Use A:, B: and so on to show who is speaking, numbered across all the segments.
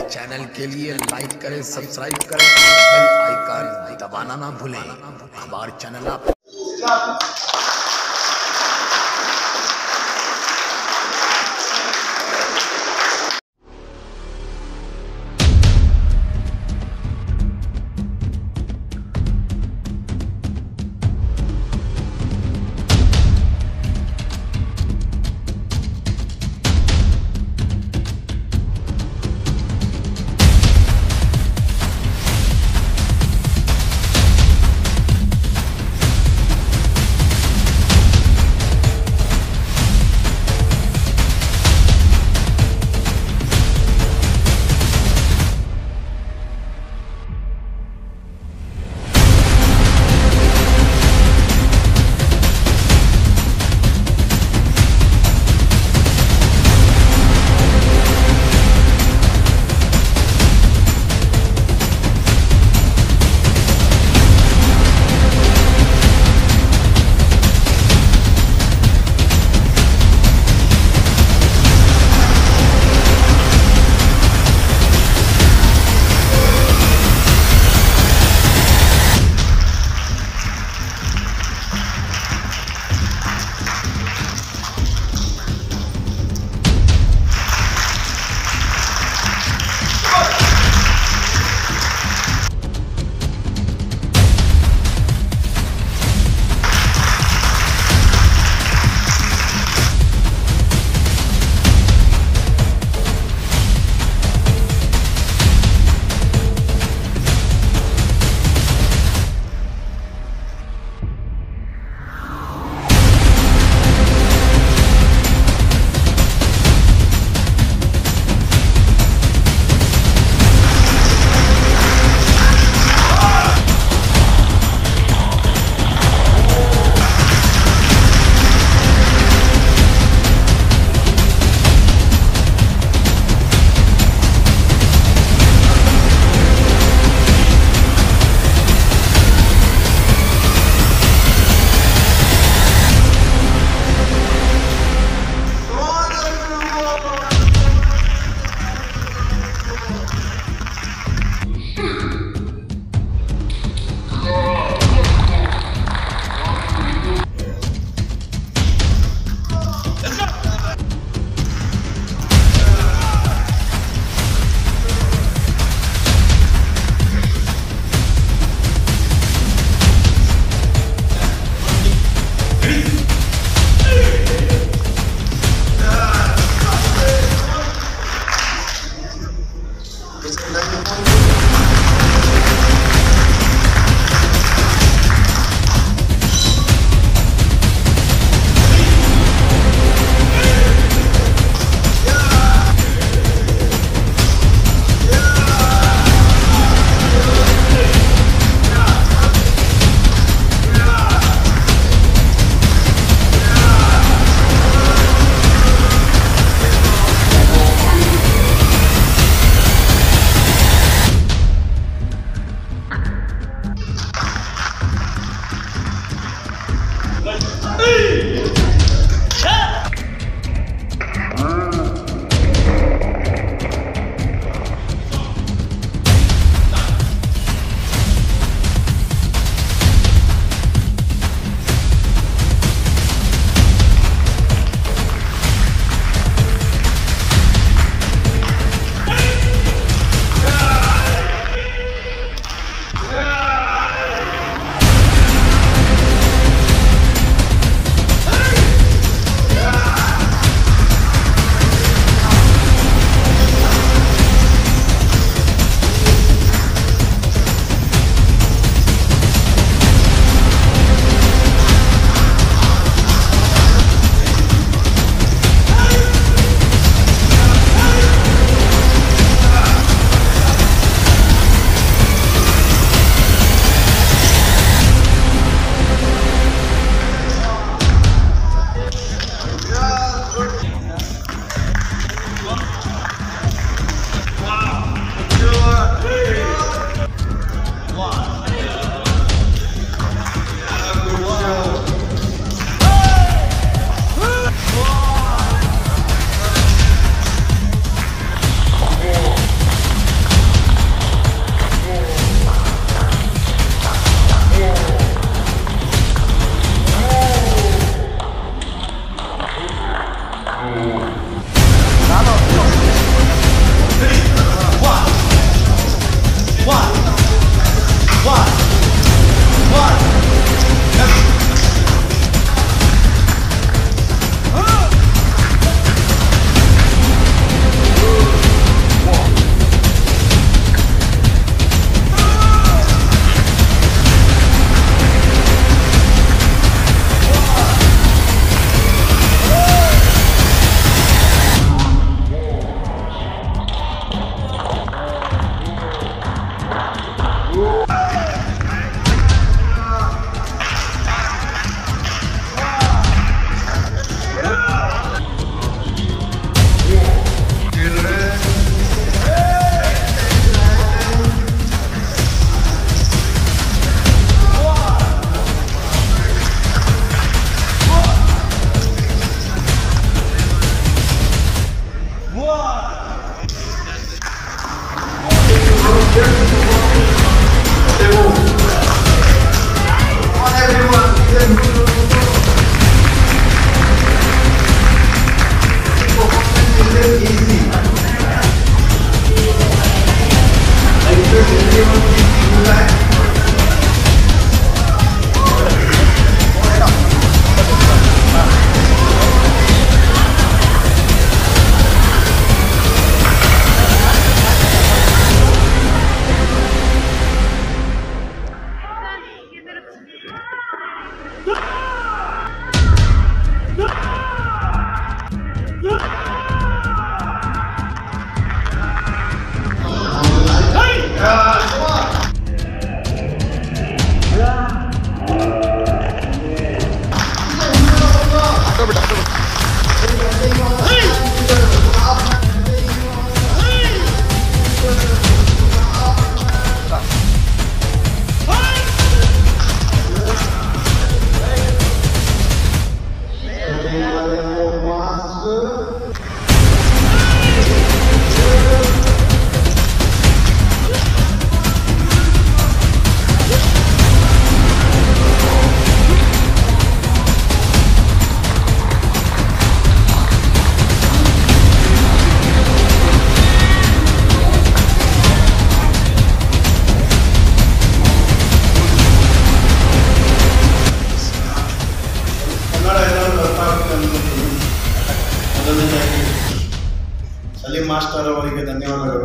A: Channel के लिए like करें, सब्सक्राइब करें, बेल आइकन दबाना ना भूलें। हमारे चैनल आप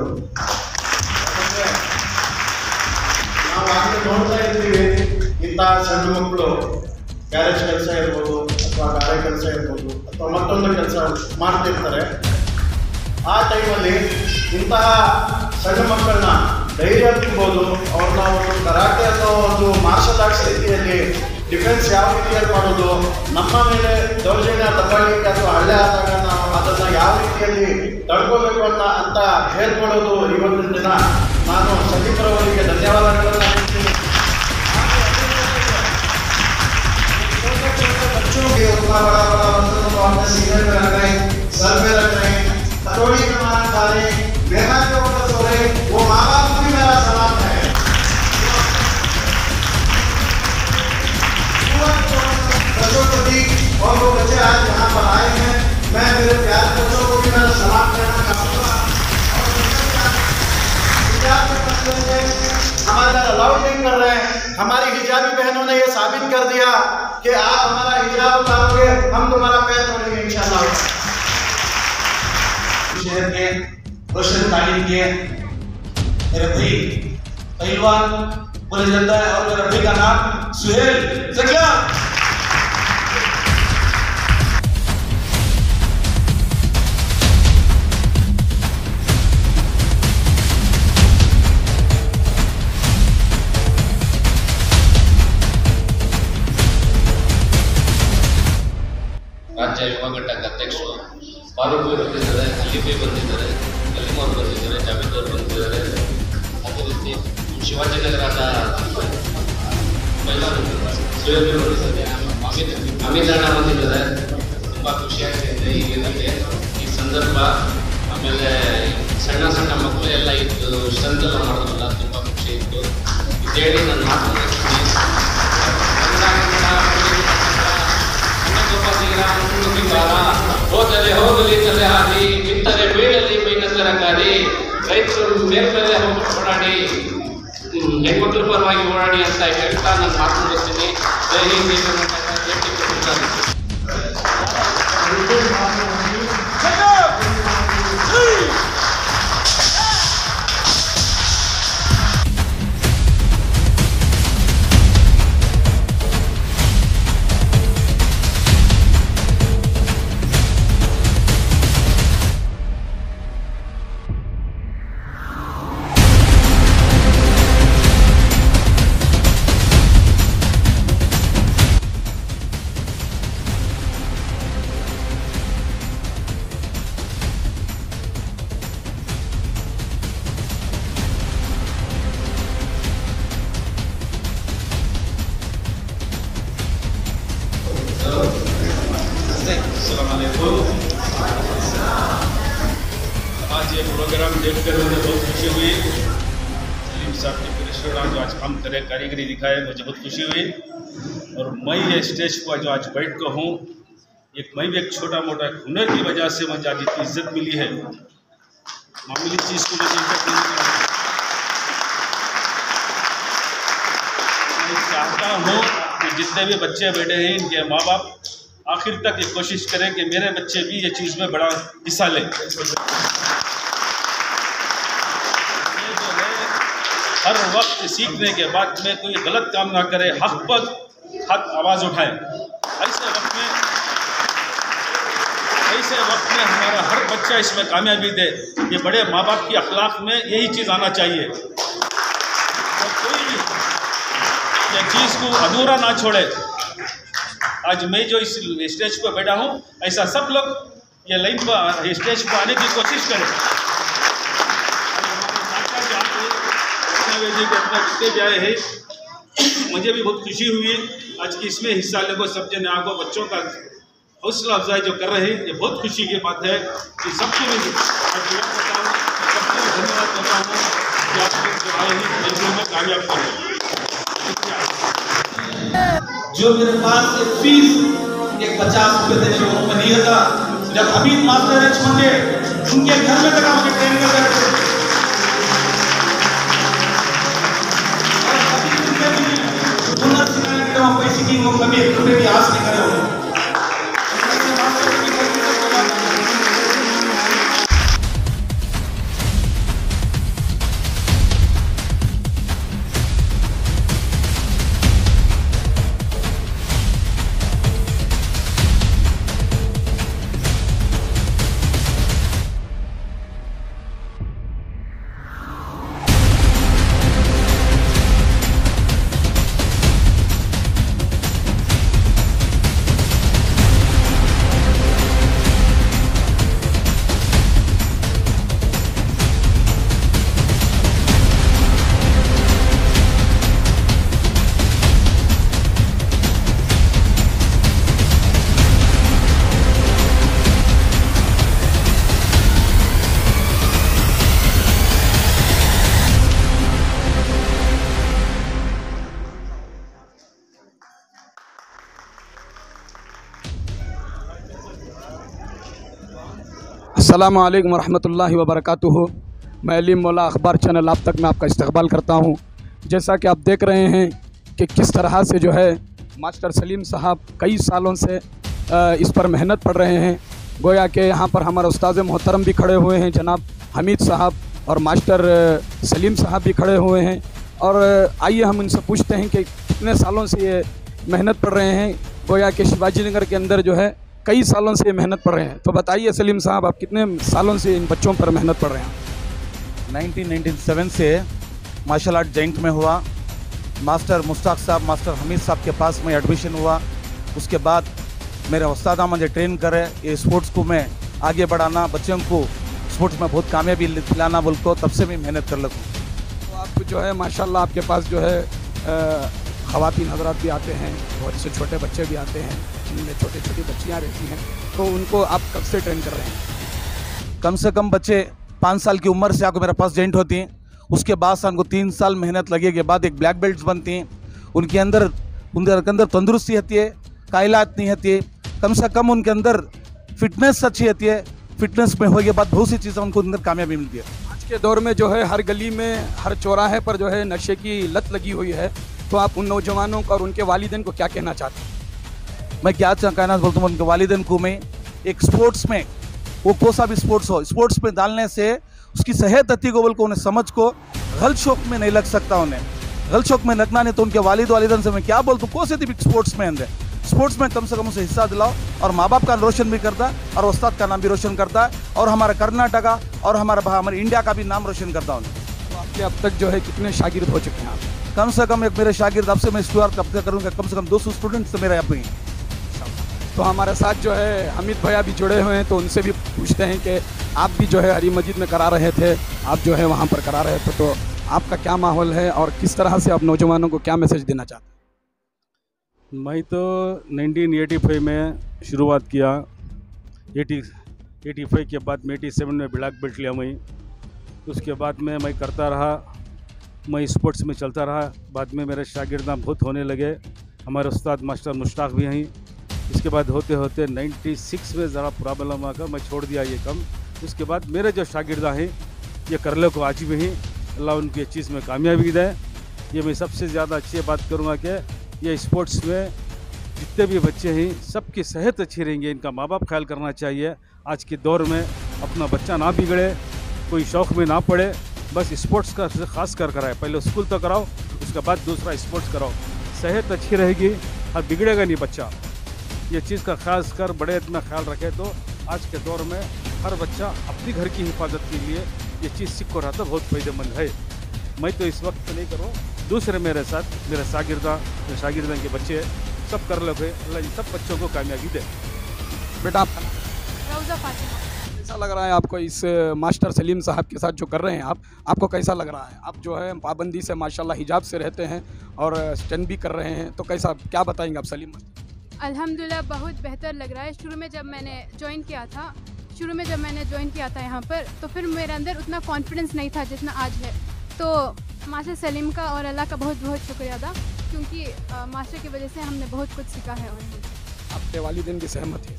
B: ಧನ್ಯವಾದಗಳು. ನಾವು ಆಗಲೇ ನೋಡ್ತಾ ಇರ್ತೀವಿ, ಇಂತಹ ಸಣ್ಣ ಮಕ್ಕಳು ಗ್ಯಾರೇಜ್ ಕೆಲಸ ಇರ್ಬೋದು ಅಥವಾ ಗಾರೆ ಕೆಲಸ ಇರ್ಬೋದು ಅಥವಾ ಮತ್ತೊಂದು ಕೆಲಸ ಮಾಡ್ತಿರ್ತಾರೆ. ಆ ಟೈಮಲ್ಲಿ ಇಂತಹ ಸಣ್ಣ ಮಕ್ಕಳನ್ನ ಧೈರ್ಯ ತುಂಬೋದು, ಅವ್ರನ್ನ ಒಂದು ಕರಾಟೆ ಅಥವಾ ಒಂದು ಮಾರ್ಷಲ್ ಆರ್ಟ್ಸ್ ರೀತಿಯಲ್ಲಿ ಡಿಫೆನ್ಸ್ ಯಾವ ರೀತಿಯಲ್ಲಿ ಮಾಡೋದು, ನಮ್ಮ ಮೇಲೆ ದೌರ್ಜನ್ಯ ದಬ್ಬಾಳಿಕೆ ಅಥವಾ ಹಳ್ಳೆ ಆದಾಗ ನಾವು ಅದನ್ನು ಯಾವ ರೀತಿಯಲ್ಲಿ ತಡ್ಕೋಬೇಕು ಅಂತ ಹೇಳ್ಕೊಳ್ಳೋದು ಇವತ್ತಿನ ದಿನ. ನಾನು ಸಂದೀಪರವರಿಗೆ ಧನ್ಯವಾದಗಳನ್ನು ಹೇಳ್ತೀನಿ. बच्चों के उतना बड़ा बड़ा बर्तन को अपने सीने पे रख रहे हैं, सर पे रख रहे हैं, हथौड़ी के मार खा रहे हैं, बेहद के ऊपर सो रहे हैं, वो माँ बाप को भी मेरा सलाम है। बच्चों को दी और वो बच्चे आज यहाँ पर आए हैं, मैं मेरे प्यारे बच्चों को भी मेरा सलाम करना चाहूँगा। हमारे अलाउड नहीं कर रहे हैं, हमारी हिजाबी बहनों ने ये साबित कर दिया कि आप हमारा हिजाब उतारोगे, हम तुम्हारा पैर तोड़ेंगे इंशाल्लाह। शहर के रोशन तालीम के मेरे भाई पहलवान बोले जाता है और मेरे भाई का नाम सुहेल जगला।
C: राज्य युवा घटक अध्यक्ष फारूक ಬಂದಿದ್ದಾರೆ, ಅಲಿಬಿ ಬಂದಿದ್ದಾರೆ, ಕಲಿಮೋರ್ ಬಂದಿದ್ದಾರೆ, ಜಾವೇದ್ ಅವರು ಬಂದಿದ್ದಾರೆ. ಅದೇ ರೀತಿ ಶಿವಾಜಿನಗರದ ಸುಹೇಲ್ ಬಂದಿದ್ದಾರೆ, ಅಮಿತ್ ಅಣ್ಣ ಬಂದಿದ್ದಾರೆ. ತುಂಬ ಖುಷಿಯಾಗ್ತಿದೆ ಈಗಿನಕ್ಕೆ ಈ ಸಂದರ್ಭ. ಆಮೇಲೆ ಸಣ್ಣ ಸಣ್ಣ ಮಕ್ಕಳು ಎಲ್ಲ ಇದ್ದು ಸ್ಟ್ರೆಂತೆಲ್ಲ ಮಾಡೋದಲ್ಲ, ತುಂಬ ಖುಷಿ ಇತ್ತು. ಇದೇಳಿ ನನ್ನ ಮಾತು ಹೋದರೆ ಹೋಗಲಿ ತಲೆ ಹಾದಿ, ಬಿತ್ತರೆ ಬೀಳಲಿ ಮೈನ ತರಕಾರಿ, ರೈತರು ಮೇಲ್ಮೇಲೆ ಓಡಾಡಿ ಹೆಣ್ಮಕ್ಳ ಪರವಾಗಿ ಓಡಾಡಿ ಅಂತ ಹೇಳ್ತಾ ನಾನು ಮಾತು ಮುಗಿಸ್ತೀನಿ. ಜೈ ಹಿಂದ್, ಜೈ ಕರ್ನಾಟಕ.
D: आज ये प्रोग्राम देखकर मुझे बहुत खुशी हुई। सलीम साहब के प्रेशर जो आज काम करे, कारीगरी दिखाए, मुझे बहुत खुशी हुई। और मैं ये स्टेज पर जो आज बैठ कर हूँ, मैं भी एक छोटा मोटा हुनर की वजह से मुझे आज इतनी इज्जत मिली है। मामूली चीज़ को मुझे इज्जत नहीं मिली। मैं चाहता हूँ कि जितने भी बच्चे बैठे हैं, इनके माँ बाप आखिर तक ये कोशिश करें कि मेरे बच्चे भी ये चीज़ में बड़ा हिस्सा लें। ये जो है हर वक्त सीखने के बाद में कोई गलत काम ना करे, हक पर हक आवाज़ उठाएं। ऐसे वक्त में हमारा हर बच्चा इसमें कामयाबी दे। ये बड़े माँ बाप की अखलाक में यही चीज़ आना चाहिए। तो कोई भी ये चीज़ को अधूरा ना छोड़े। आज मैं जो इस स्टेज पर बैठा हूँ, ऐसा सब लोग ये लाइन पर स्टेज पर आने की कोशिश करें। जितने भी आए हैं, मुझे भी बहुत खुशी हुई आज की इसमें हिस्सा लेकर सब जने आपको बच्चों का हौसला अफजाई जो कर रहे हैं, ये बहुत खुशी की बात है कि सबको भी धन्यवाद करता हूँ कि आप लोग जो आए हैं में कामयाब करें।
E: जो मेरे पास से फीस एक 50 रुपये देने को मैं नहीं था। जब हमीद मास्टर एच होंगे, उनके घर में तक मुझे ट्रेनिंग करते थे। हुनर सिखाने के लिए पैसे की वो कभी 1 रुपये की आस नहीं करे होंगे।
F: अस्सलामु अलैकुम वरहमतुल्लाहि वबरकातुहू। मैं अलीम मौला अखबार चैनल आप तक मैं आपका इस्तकबाल करता हूँ। जैसा कि आप देख रहे हैं कि किस तरह से जो है मास्टर सलीम साहब कई सालों से इस पर मेहनत पड़ रहे हैं। गोया कि यहाँ पर हमारे उस्ताद मोहतरम भी खड़े हुए हैं, जनाब हमीद साहब, और मास्टर सलीम साहब भी खड़े हुए हैं। और आइए हम इनसे पूछते हैं कि कितने सालों से ये मेहनत पड़ रहे हैं। गोया कि शिवाजी नगर के अंदर जो है कई सालों से ये मेहनत पड़ रहे हैं। तो बताइए सलीम साहब, आप कितने सालों से इन बच्चों पर मेहनत पड़ रहे हैं?
E: 1997 से मार्शल आर्ट जॉइंट में हुआ। मास्टर मुश्ताक साहब, मास्टर हमीद साहब के पास में एडमिशन हुआ। उसके बाद मेरे उस्ताद मुझे ट्रेन करे ये स्पोर्ट्स को मैं आगे बढ़ाना, बच्चों को स्पोर्ट्स में बहुत कामयाबी दिलाना बोल को, तब से मैं मेहनत कर लगूँ।
F: तो आप जो है माशाल्लाह आपके पास जो है ख़वातीन हज़रात भी आते हैं, बहुत से छोटे बच्चे भी आते हैं, जिनमें छोटी छोटी बच्चियाँ रहती हैं। तो उनको आप कब से ट्रेन कर रहे हैं?
E: कम से कम बच्चे 5 साल की उम्र से आकर मेरे पास जॉइंट होती हैं। उसके बाद से उनको 3 साल मेहनत लगने के बाद एक ब्लैक बेल्ट बनती हैं। उनके अंदर तंदुरुस्ती होती है, कायलात नहीं होती है, कम से कम उनके अंदर फिटनेस अच्छी होती है। फिटनेस में होने के बाद बहुत सी चीज़ें उनको अंदर कामयाबी मिलती है।
F: आज के दौर में जो है हर गली में, हर चौराहे पर जो है नशे की लत लगी हुई है। तो आप उन नौजवानों को और उनके वालिदैन को क्या कहना चाहते हैं?
E: मैं क्या कहना बोलता हूँ उनके वालिदैन को, मैं एक स्पोर्ट्स में, वो कौन सा भी स्पोर्ट्स हो, स्पोर्ट्स में डालने से उसकी सेहत अति को बोल को उन्हें समझ को गलत शौक में नहीं लग सकता। उन्हें गलत शौक में लगना नहीं तो उनके वालिदैन से मैं क्या बोलता हूँ, कौन से भी स्पोर्ट्स में अंदर स्पोर्ट्स में कम से कम उसे हिस्सा दिलाओ। और माँ बाप का रोशन भी करता है और उस्ताद का नाम भी रोशन करता है और हमारा कर्नाटका और हमारे इंडिया का भी नाम रोशन करता हूँ।
F: तो आपके अब तक जो है कितने शागिर्द हो चुके हैं आप?
E: कम से कम एक मेरे शागिर्द, अब से मैं शुरुआत कब तक करूँगा, कम से कम 200 स्टूडेंट्स तो मेरे यहाँ पे हैं।
F: तो हमारे साथ जो है हमीद भैया भी जुड़े हुए हैं, तो उनसे भी पूछते हैं कि आप भी जो है हरी मस्जिद में करा रहे थे, आप जो है वहाँ पर करा रहे थे, तो आपका क्या माहौल है और किस तरह से आप नौजवानों को क्या मैसेज देना चाहते हैं?
D: मैं तो 1985 में शुरुआत किया। 85 के बाद में 87 में ब्लैक बेल्ट लिया मैं। उसके बाद में मैं करता रहा, मैं स्पोर्ट्स में चलता रहा। बाद में मेरे शागिर्दां बहुत होने लगे। हमारे उस्ताद मास्टर मुश्ताक भी हैं। इसके बाद होते होते 96 में ज़रा प्रॉब्लम आकर मैं छोड़ दिया ये काम। उसके बाद मेरे जो शागिर्दा हैं ये करले को आज भी हैं, अल्लाह उनकी इस चीज़ में कामयाबी दे। ये मैं सबसे ज़्यादा अच्छी बात करूँगा कि ये स्पोर्ट्स में जितने भी बच्चे हैं सबकी सेहत अच्छी रहेंगे। इनका माँ बाप ख्याल करना चाहिए। आज के दौर में अपना बच्चा ना बिगड़े, कोई शौक़ में ना पड़े, बस स्पोर्ट्स का ख़ास कर कराए। पहले स्कूल तक कराओ, उसके बाद दूसरा स्पोर्ट्स कराओ। सेहत अच्छी रहेगी और बिगड़ेगा नहीं बच्चा। ये चीज़ का खास कर बड़े इतना ख्याल रखे तो आज के दौर में हर बच्चा अपनी घर की हिफाजत के लिए ये चीज़ सीख को रहा था, बहुत फ़ायदेमंद है। मैं तो इस वक्त नहीं करूँ, दूसरे मेरे साथ मेरे शागिर्दां के बच्चे सब कर लगे। अल्लाह इन सब बच्चों को कामयाबी दे।
F: बेटा आपका
G: रौज़ा फातिमा।
F: कैसा लग रहा है आपको इस मास्टर सलीम साहब के साथ जो कर रहे हैं आपको कैसा लग रहा है? आप जो है पाबंदी से माशाल्लाह हिजाब से रहते हैं और स्टैंड भी कर रहे हैं, तो कैसा क्या बताएंगे आप सलीम?
G: अल्हम्दुलिल्लाह बहुत बेहतर लग रहा है। शुरू में जब मैंने ज्वाइन किया था यहाँ पर, तो फिर मेरे अंदर उतना कॉन्फिडेंस नहीं था जितना आज है। तो मास्टर सलीम का और अल्लाह का बहुत बहुत शुक्रिया अदा, क्योंकि मास्टर की वजह से हमने बहुत कुछ सीखा है।
F: आपके वालिदैन की सहमत है?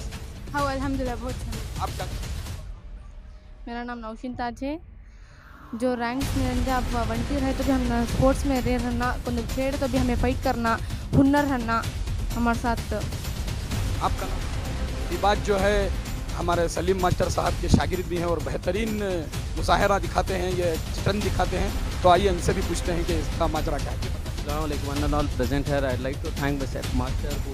G: हाँ अल्हम्दुलिल्लाह बहुत सहमत।
F: आपका?
H: मेरा नाम नौशीन ताज है। जो रैंक्स में जब वंटीर है तो भी हम स्पोर्ट्स में रह रहना, कुछ खेल तो भी हमें फाइट करना, हुनर रहना हमारे साथ।
F: आपका नाम? ये बात जो है हमारे सलीम मास्टर साहब के शागिर्द भी हैं और बेहतरीन मुजाहरा दिखाते हैं, ये स्टन दिखाते हैं। तो आइए इनसे भी पूछते हैं कि इसका माजरा क्या है।
I: One and all present here. I'd like to thank the chef master who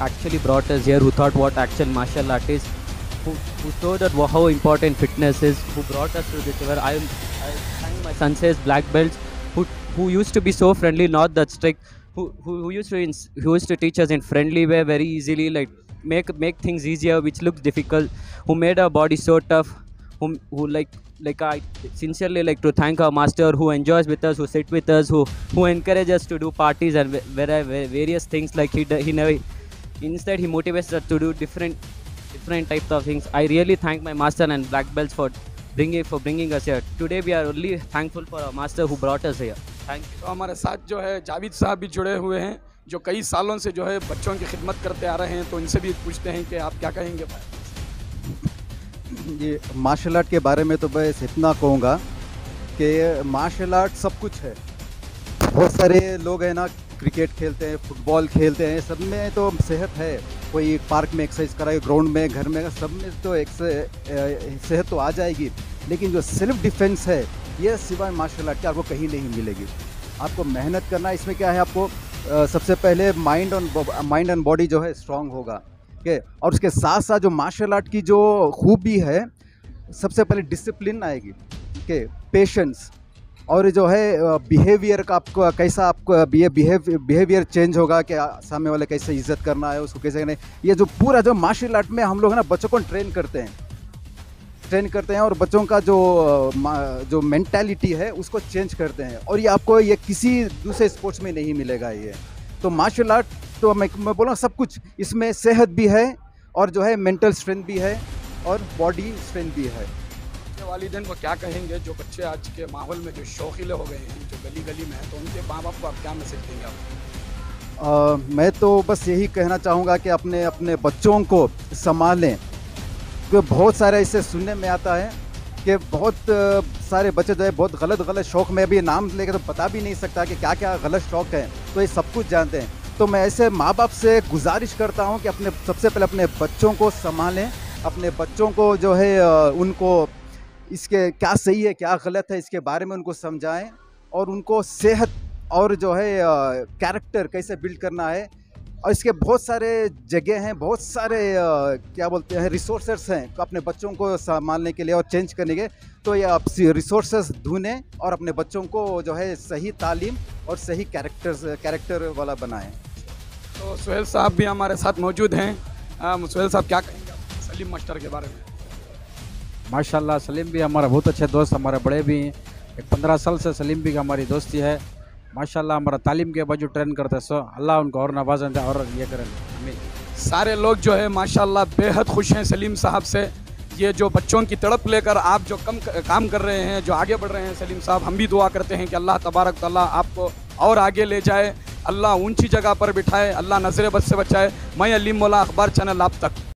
I: actually brought us here, who thought what actual martial art is, who showed us how important fitness is, who brought us to this level. I thank my sensei's black belts, who used to be so friendly, not that strict, who used to teach us in friendly way very easily, like make things easier which looks difficult, who made our body so tough, who like I sincerely like to thank our master who enjoys with us, who sit with us, who encourage us to do parties and various things. Like he never, instead he motivates us to do different types of things. I really thank my master and black belts for bringing us here. Today we are only thankful for our master who brought us here. Thank you.
F: तो हमारे साथ जो है जावेद साहब भी जुड़े हुए हैं, जो कई सालों से जो है बच्चों की खिदमत करते आ रहे हैं। तो इनसे भी पूछते हैं कि आप क्या कहेंगे?
J: ये मार्शल आर्ट के बारे में तो बस इतना कहूँगा कि मार्शल आर्ट सब कुछ है। बहुत सारे लोग हैं ना, क्रिकेट खेलते हैं, फुटबॉल खेलते हैं, सब में तो सेहत है। कोई पार्क में एक्सरसाइज कराए, ग्राउंड में, घर में, सब में तो सेहत तो आ जाएगी। लेकिन जो सेल्फ डिफेंस है, ये सिवाय मार्शल आर्ट के आपको कहीं नहीं मिलेगी। आपको मेहनत करना, इसमें क्या है, आपको सबसे पहले माइंड एंड बॉडी जो है स्ट्रांग होगा, ठीक है। और उसके साथ साथ जो मार्शल आर्ट की जो खूबी है, सबसे पहले डिसिप्लिन आएगी, ठीक है, पेशेंस, और जो है बिहेवियर का आपको कैसा, आपको बिहेवियर चेंज होगा कि सामने वाले कैसे इज्जत करना है, उसको कैसे करना है। ये जो पूरा जो मार्शल आर्ट में हम लोग ना बच्चों को ट्रेन करते हैं और बच्चों का जो मेंटालिटी है उसको चेंज करते हैं। और ये आपको ये किसी दूसरे स्पोर्ट्स में नहीं मिलेगा। ये तो मार्शल आर्ट तो मैं बोला सब कुछ इसमें, सेहत भी है और जो है मेंटल स्ट्रेंथ भी है और बॉडी स्ट्रेंथ भी है।
F: वालिदैन को क्या कहेंगे जो बच्चे आज के माहौल में जो शौकीले हो गए हैं, जो गली गली में है, तो उनके माँ बाप को आप क्या मैसेज देंगे आप?
J: मैं तो बस यही कहना चाहूँगा कि अपने बच्चों को संभालें, क्योंकि बहुत सारे इससे सुनने में आता है कि बहुत सारे बच्चे जो है बहुत गलत शौक़ में, अभी नाम लेकर तो बता भी नहीं सकता कि क्या क्या गलत शौक़ है, तो ये सब कुछ जानते हैं। तो मैं ऐसे माँ बाप से गुजारिश करता हूँ कि सबसे पहले अपने बच्चों को संभालें, अपने बच्चों को जो है उनको इसके क्या सही है क्या गलत है इसके बारे में उनको समझाएं, और उनको सेहत और जो है कैरेक्टर कैसे बिल्ड करना है। और इसके बहुत सारे जगह हैं, बहुत सारे क्या बोलते हैं रिसोर्सेस हैं अपने बच्चों को संभालने के लिए और चेंज करने के। तो ये आप रिसोर्सेस ढूंढें और अपने बच्चों को जो है सही तालीम और सही कैरेक्टर वाला बनाएं।
F: तो सुहेल साहब भी हमारे साथ मौजूद हैं। सुहेल साहब क्या कहेंगे सलीम मास्टर के बारे में?
K: माशाल्लाह सलीम भी हमारा बहुत अच्छे दोस्त, हमारे बड़े भी हैं। 15 साल से सलीम भी हमारी दोस्ती है। माशाल्लाह हमारा तालीम के बाजू ट्रेन करते, सो अल्लाह उनको और नवाज़ें और ये करें। आमीन।
F: सारे लोग जो है माशाल्लाह बेहद खुश हैं सलीम साहब से। ये जो बच्चों की तड़प लेकर आप जो काम कर रहे हैं, जो आगे बढ़ रहे हैं सलीम साहब, हम भी दुआ करते हैं कि अल्लाह तबारक तआला आपको और आगे ले जाए, अल्लाह ऊंची जगह पर बिठाए, अल्लाह नज़र बद से बचाए। मैं अलीम मौला अखबार चैनल आप तक।